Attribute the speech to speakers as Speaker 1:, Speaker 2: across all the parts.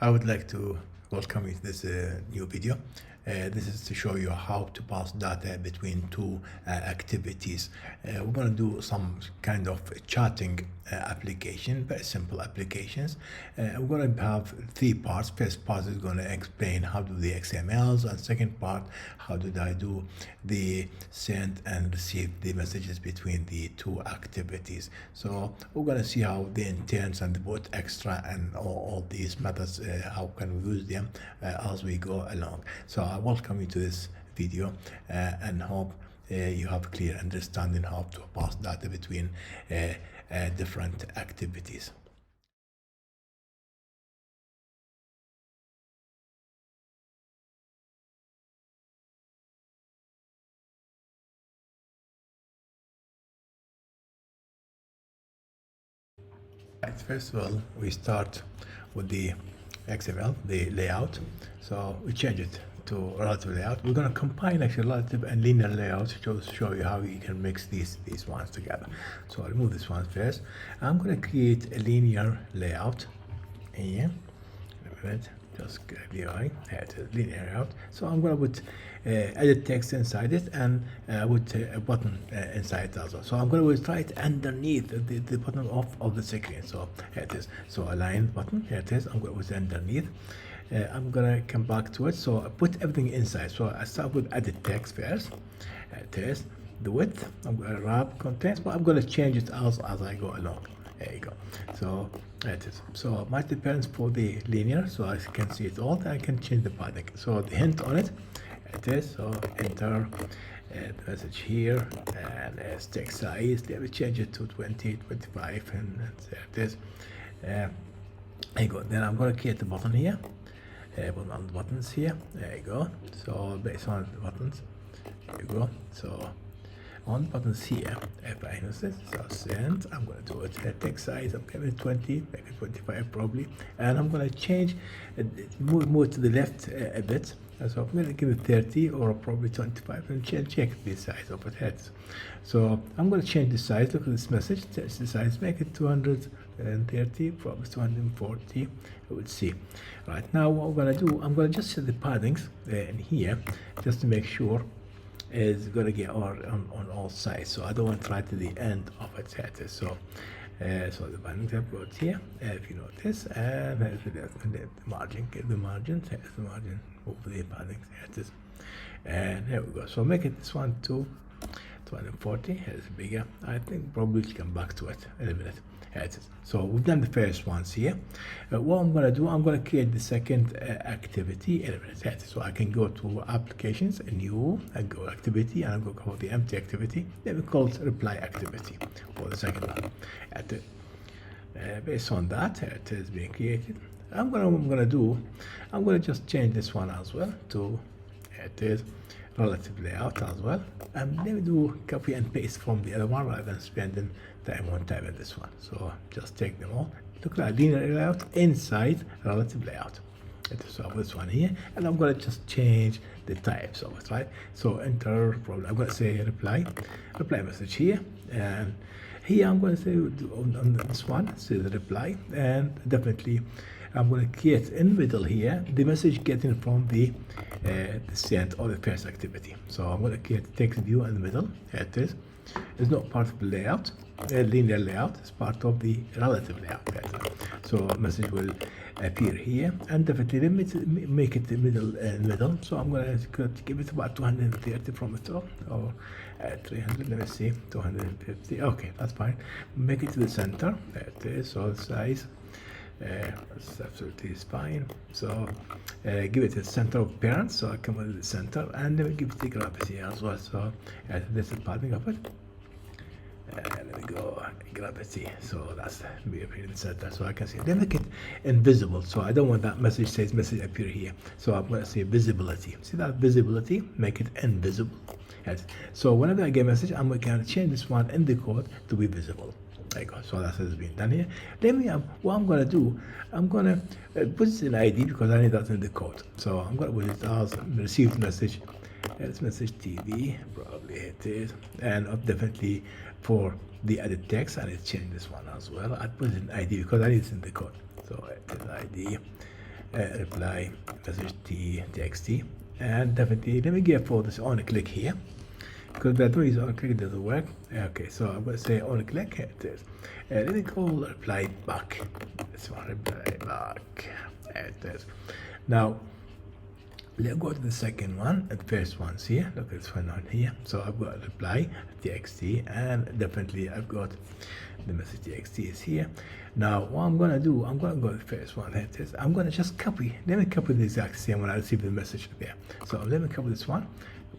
Speaker 1: I would like to welcome you to this new video. This is to show you how to pass data between two activities. We're going to do some kind of chatting application, very simple applications. We're going to have three parts. First part is going to explain how to do the XMLs, and second part, how did I do the send and receive the messages between the two activities. So we're going to see how the intents and the boot extra and all these methods, how can we use them as we go along. So I welcome you to this video and hope you have clear understanding how to pass data between different activities. Right, first of all, we start with the XML, the layout. So we change it to relative layout. We're going to combine actually relative and linear layout to show you how you can mix these ones together. So I'll remove this one first. I'm going to create a linear layout here. Just UI, linear layout. So I'm going to put edit text inside it and put a button inside it as well. So I'm going to try it underneath the bottom of the screen. So here it is. So align button, here it is. I'm going to put it underneath. I'm going to come back to it. So I put everything inside. So I start with edit text first. It is the width. I'm going to wrap contents, but I'm going to change it as I go along. There you go. So that is. So my depends for the linear, so I can see it all. I can change the padding. So the hint on it, it is. So enter the message here and text size. Let me change it to 20, 25, and there it is. There you go. Then I'm going to create the button here. Put on the buttons here. There you go. So based on the buttons, there you go. So on buttons here, if I use this, so send, I'm going to do it text size, I'm giving it 20, make it 25 probably, and I'm going to change, move to the left a bit, so I'm going to give it 30 or probably 25 and check the size of it. So I'm going to change the size, look at this message, change the size, make it 230, probably 240, we'll see. Right, now what we're going to do, I'm going to just set the paddings in here, just to make sure is going to get on all sides, so I don't want to try to the end of it. So so the padding tab goes here, if you notice, and the margin, get the margin, here's the margin over the padding, here it is, and here we go. So make it this one to 240, here's bigger. I think probably we'll come back to it in a minute. Here it is. So we've done the first ones here. What I'm going to do, I'm going to create the second activity in a minute. So I can go to applications, new, and go activity, and I'm going to call the empty activity. Then we call it reply activity for the second one. Based on that, it is being created. I'm going to just change this one as well to, it is relative layout as well, and then we do copy and paste from the other one rather than spending time on typing this one. So just take them all, look at linear layout inside relative layout. So this one here, and I'm going to just change the types of it, right? So enter problem, I'm going to say reply message here, and here I'm going to say on this one, say the reply, and definitely I'm going to create in the middle here the message getting from the send or the first activity. So I'm going to create text view in the middle. Here it is. It's not part of the layout, linear layout. It's part of the relative layout. So message will appear here, and definitely let me make it the middle. So I'm going to give it about 230 from the top, or 300. Let me see, 250. Okay, that's fine. Make it to the center. There it is. So the size. That's absolutely fine. So give it a center of parents, so I come with the center, and then we give it the gravity as well. So this is padding of it. Let me go gravity. So that's be appear in the center, so I can see. Then make it invisible. So I don't want that message says message appear here. So I'm going to say visibility. See that visibility? Make it invisible. Yes. So whenever I get a message, I'm going to change this one in the code to be visible. There you go. So that has been done here. Then what I'm going to do, I'm going to put it in ID because I need that in the code. So I'm going to put it as received message. It's message TV, probably it is, and definitely for the edit text, I need to change this one as well. I put it in ID because I need it in the code. So it is ID, reply message txt, and definitely let me give for this on click here, because that way on click doesn't work. Okay, so I'm going to say on click. Here it is. Let me call reply back. This one, reply back. There it is. Now let's go to the second one. The first one's here. Look at this one on here. So I've got reply txt, and definitely I've got the message txt is here. Now what I'm gonna do, I'm gonna go to the first one. Here it is. I'm gonna just copy. Let me copy the exact same when I receive the message there. So let me copy this one,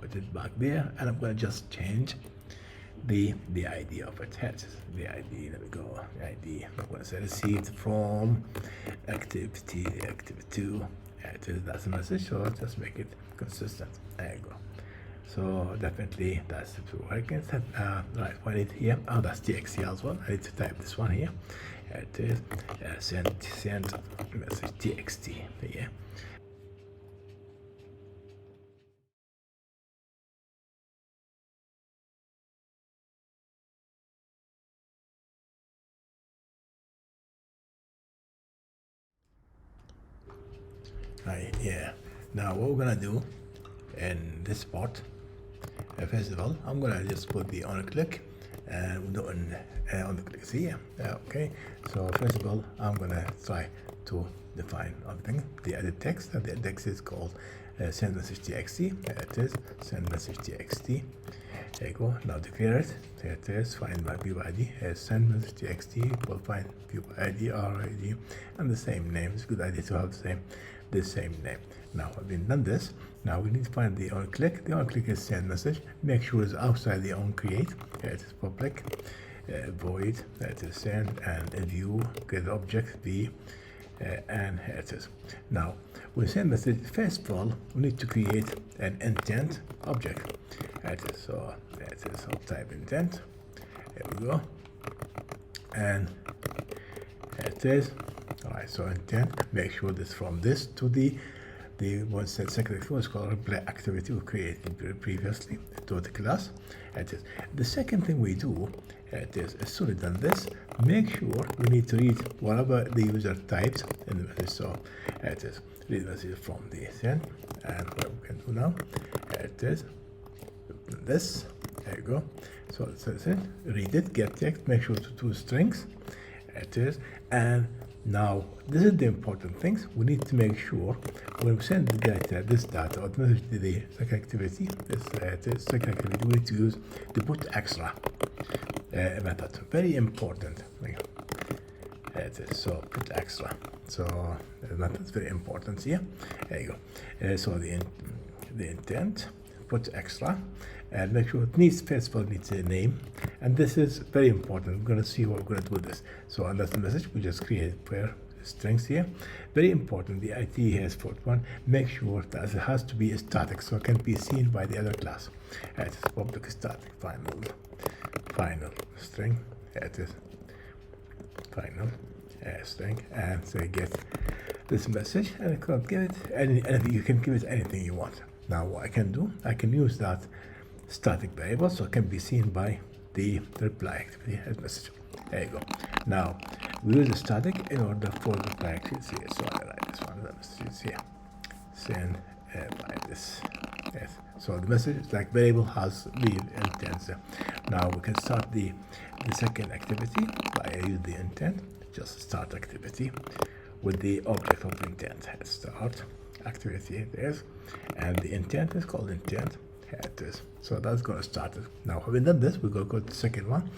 Speaker 1: put it back there, and I'm gonna just change the ID of it. Here it is. The ID. Let me go. The ID. I'm gonna say received from activity 2. That's the message, so just make it consistent. There you go. So definitely that's working. Right, what I need here, oh, that's txt as well. I need to type this one here. It is send message txt here. Right, yeah. Now what we're gonna do in this part, first of all, I'm gonna just put the on click, and we're doing on the click here. Okay, so first of all, I'm gonna try to define everything. The edit text, and the text is called send message txt. There it is, send message txt. There you go. Now declare it. There it is. Find my view ID. Send message txt. We'll find view ID, RID, and the same name. It's a good idea to have the same name. Now having done this, now we need to find the on click. The on click is send message. Make sure it's outside the on create. Here it is public void. That is send, and view get object v. And here it is. Now we send message. First of all, we need to create an intent object. Here it is. So there it is. I'll type intent. There we go. And here it is. All right. So intent. Make sure this from this to the one set second was called reply activity we created previously to the class. It is the second thing we do. It is as soon as done this, make sure we need to read whatever the user types in the message. So it is read the message from the send, and what we can do now, it is this. There you go. So it says it, read it, get text, make sure to two strings. It is, and now this is the important things. We need to make sure when we send the data, this data or the message to the second activity, this second activity, we need to use the put extra method. Very important. It is so put extra. So the method is very important here. There you go. So the intent put extra, and make sure it needs first of all needs a name, and this is very important. We're going to see what we're going to do with this. So under the message, we just create pair strings here. Very important. The IT has fourth one. Make sure that it has to be static, so it can be seen by the other class. It is public static final string. It is final string, and say get this message, and I can give it anything. You can give it anything you want. Now what I can do, I can use that static variable so it can be seen by the reply activity as message. There you go. Now we use the static in order for the reply activity. So I write this one. The message is here. Send by this. Yes. So the message like variable has the intent. Now we can start the second activity by use the intent. Just start activity with the object of intent. Start activity it is, and the intent is called intent. Here it is. So that's going to start it. Now having done this, we're going to go to the second one.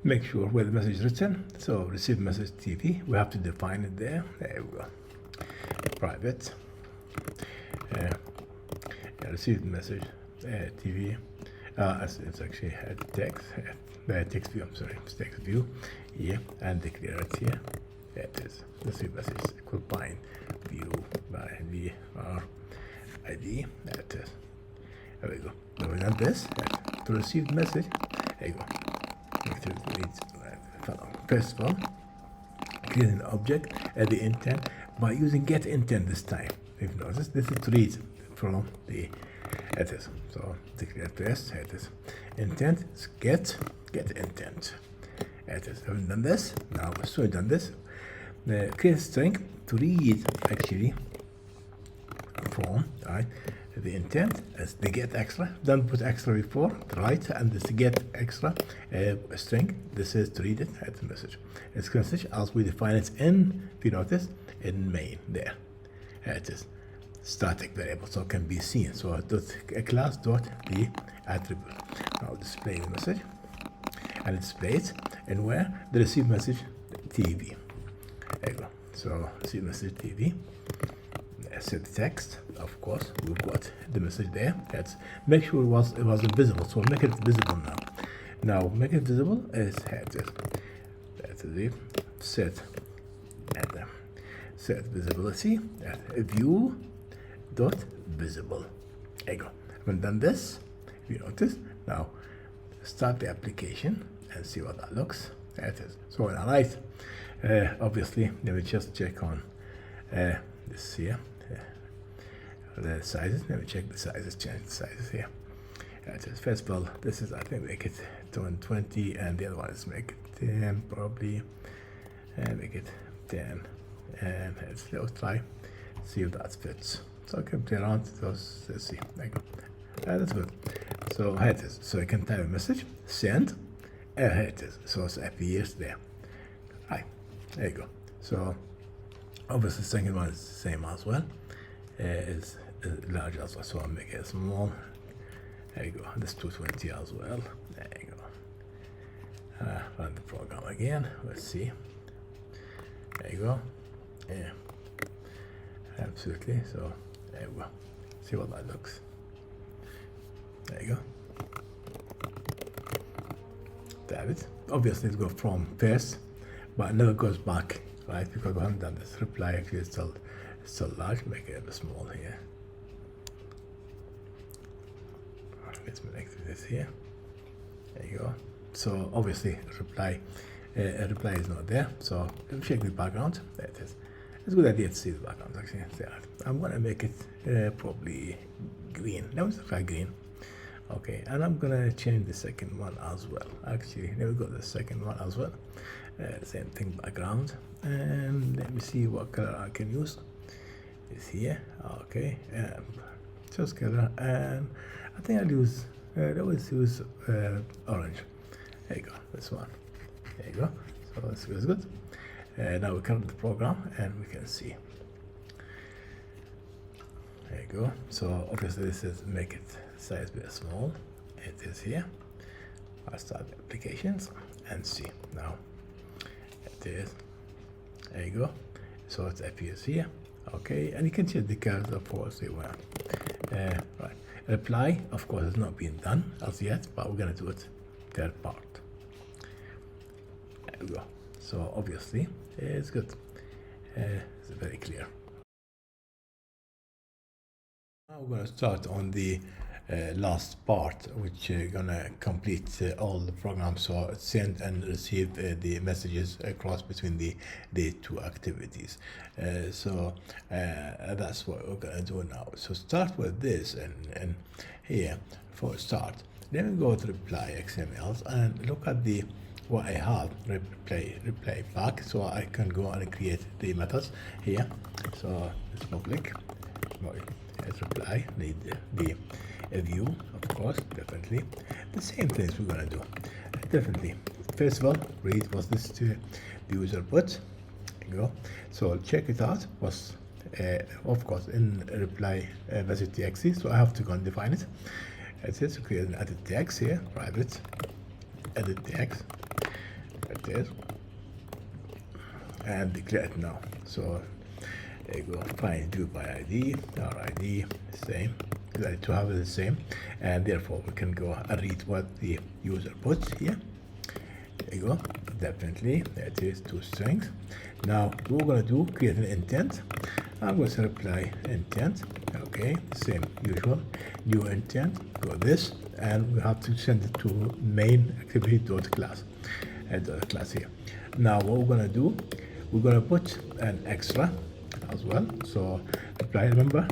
Speaker 1: Make sure where the message is written. So receive message TV. We have to define it there. There we go. Private. Receive message TV. It's actually text. Text view. I'm sorry. Text view here, and declare it here. There it is. Receive message equal bind view by VR ID. There it is. There we go. Now we done this to receive the message. There you go. First of all, create an object at the intent by using get intent this time. If you notice, this is to read from the it is. So declare first. It is intent is get intent. It is. Having done this, now as soon as done this, create string to read actually from, right? The intent is the get extra, don't put extra before, right? And this get extra string, this is to read it at the message. It's message as we define it in, if you notice, in main there. It is static variable, so it can be seen. So a class dot the attribute. Now display the message and display it, and where the receive message TV. There you go. So receive message TV. Set the text, of course, we've got the message there. Let's make sure it was visible, so make it visible now. Now make it visible is header. That's it. Set visibility at view dot visible. There you go. When done this, if you notice, now start the application and see what that looks. There it is. So when I write, obviously, let me just check on this here. The sizes, let me check the sizes, change the sizes here. First of all, this is, I think, make it 20, and the other one is make it 10, probably, and make it 10. And let's try, see if that fits. So I can play around, so let's see. There you go. That's good. So here it is. So I can type a message, send, here it is. So it appears there. Right, there you go. So obviously, the second one is the same as well. Is large as well, so I'll make it small. There you go. This 220 as well. There you go. Run the program again. Let's see. There you go. Yeah, absolutely. So there you go. See what that looks. There you go. Damn it. Obviously, it goes from first, but it never goes back, right? Because we haven't done this. Reply actually is still large. Make it a bit small here. Let's make this here. There you go. So obviously reply is not there. So check the background. There it is. It's a good idea to see the background actually. There. I'm gonna make it probably green. Now let's try green. Okay, and I'm gonna change the second one as well. Actually, there we go. The second one as well. Same thing, background. And let me see what color I can use. Is here. Okay. Just color, and I think I'll use. Always use orange. There you go. This one. There you go. So this is good. Now we come to the program and we can see. There you go. So obviously this is make it size bit small. It is here. I'll start the applications and see now. It is. There you go. So it appears here. Okay, and you can change the colors, of course, you want. Right. Reply, of course, has not been done as yet, but we're gonna do it third part. There we go. So obviously, it's good. It's very clear. Now we're gonna start on the last part, which gonna complete all the programs, so send and receive the messages across between the two activities. So that's what we're gonna do now. So start with this, and here for start, let me go to reply XMLs and look at the what I have reply back, so I can go and create the methods here. So it's public. Let's reply, need the view, of course, definitely. The same things we're gonna do, definitely. First of all, read was this to the user put. There you go. So check it out. Was of course in reply message txt. So I have to go and define it. It is create an edit text here, private edit text. It is, and declare it now. So there you go. Find do by ID, our ID, same. Like to have it the same, and therefore we can go and read what the user puts here. There you go. Definitely, that is two strings. Now what we're gonna do, create an intent. I'm going to reply intent. Okay, same usual. New intent. Go this, and we have to send it to main activity dot class. Class here. Now what we're gonna do, we're gonna put an extra as well. So reply, remember,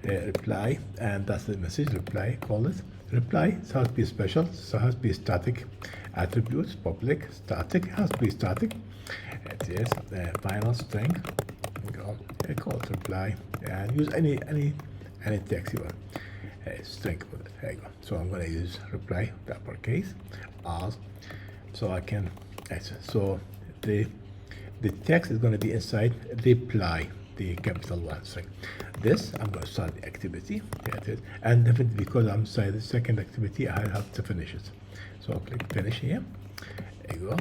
Speaker 1: reply, and that's the message. Reply, call it reply. It has to be special, so it has to be static attributes, public, static, it has to be static. It is the final string. Go equal to reply and use any text you want. String with it. There you go. So I'm going to use reply uppercase as, so I can. So the text is going to be inside reply, the capital one string. This I'm going to start the activity. There it is. And definitely because I'm inside the second activity, I have to finish it. So I'll click finish here. There you go.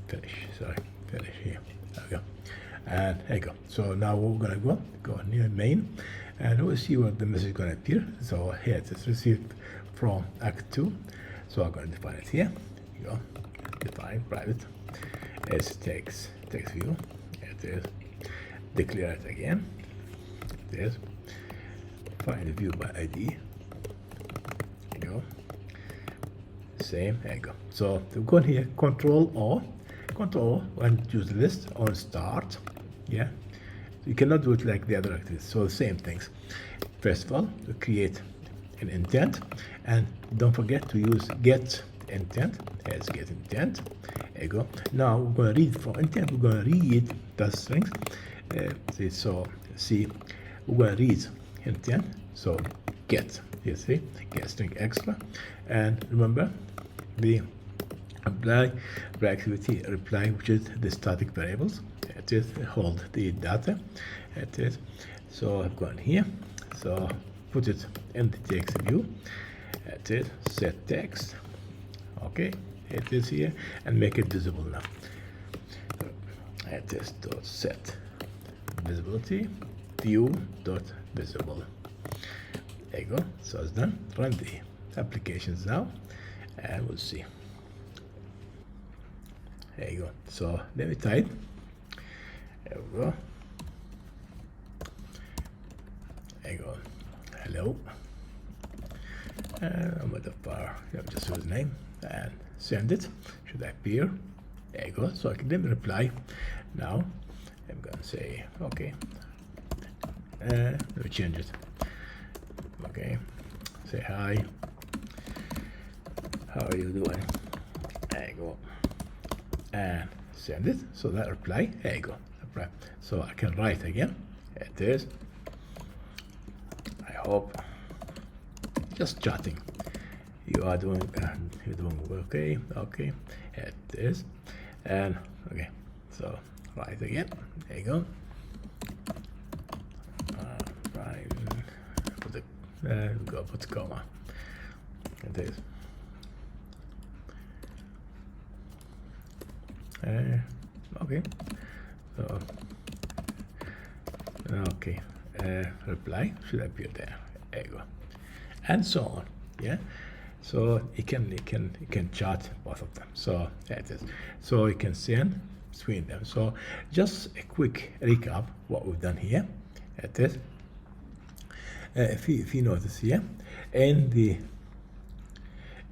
Speaker 1: Finish. Sorry. Finish here. There we go. And there you go. So now we're going to go near main, and we'll see what the message is going to appear. So here it is received from Act 2. So I'm going to define it here. There you go. Define private. It's text view. It is. Declare it again. It is. Find the view by ID. There you go. Same. There you go. So to go here, Control O, and choose list on start. Yeah. You cannot do it like the other activities. So the same things. First of all, to create an intent, and don't forget to use get intent. Let's get intent. There you go. Now we're going to read from intent. We're going to read the strings. So see, we're going to read intent. So get. You see, get string extra, and remember the apply activity reply, which is the static variables. It is hold the data. It is. So I've gone here. So put it in the text view. It is set text. Okay, it is here, and make it visible now. It is dot set visibility view dot visible. There you go. So it's done. Run the applications now, and we'll see. There you go. So let me type. There we go. There you go. Hello. And with the bar, just his name, and send it. Should appear. There you go. So I can then reply. Now I'm gonna say okay. Let me change it. Okay. Say hi. How are you doing? There you go. And send it. So that reply. There you go. Reply. So I can write again. It is. I hope. Just chatting. You are doing. You're doing okay. Okay. It is. And okay. So write again. There you go. Right. Put the. Go put the comma. It is. Okay. So okay. Reply should appear there. There you go. And so on. Yeah. So you can chart both of them. So there it is. So you can send between them. So just a quick recap what we've done here. It is. If you notice here, in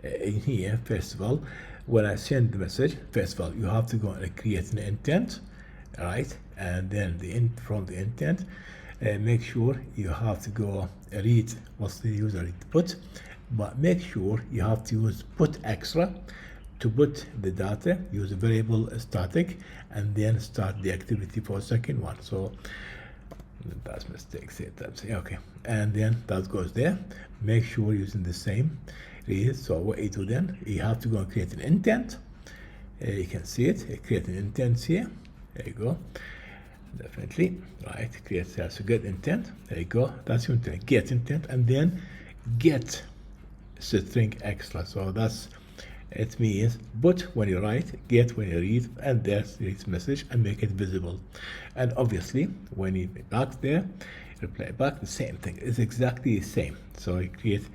Speaker 1: here, first of all, when I send the message, first of all, you have to go and create an intent, right? And then from the intent, make sure you have to go read what the user put, but make sure you have to use put extra to put the data, use a variable static, and then start the activity for second one. So that's mistakes here. Okay, and then that goes there. Make sure using the same. So what you do then, you have to go and create an intent. You can see it. Create an intent here. There you go. Definitely right. Create as a get intent. There you go. That's your intent. Get intent, and then get string extra. So that's it means put when you write, get when you read, and there's this message, and make it visible. And obviously, when you back there, reply back the same thing. It's exactly the same. So you create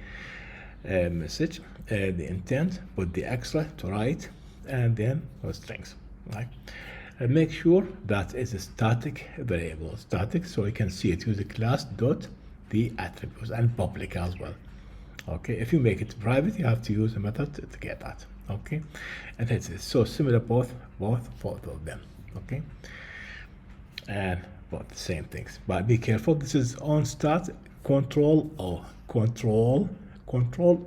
Speaker 1: a message, the intent, put the extra to write, and then those strings. Right. And make sure that it's a static variable, static, so you can see it. Use the class dot the attributes and public as well. Okay, if you make it private, you have to use a method to get that. Okay, and that's it. So similar both of them. Okay, and both the same things. But be careful. This is on start. Control O. Control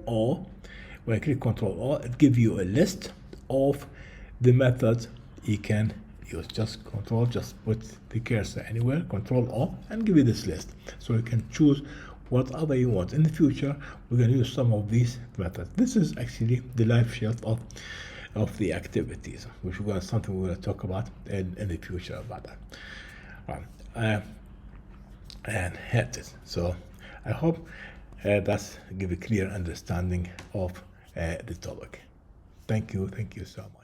Speaker 1: O. When I click Control O, it gives you a list of the methods you can use. Just control, just put the cursor anywhere, control O, and give you this list. So you can choose whatever you want. In the future, we're going to use some of these methods. This is actually the life shelf of the activities, which we're going to, something we're going to talk about in the future about that. And hit it. So I hope that's give a clear understanding of the topic. Thank you so much.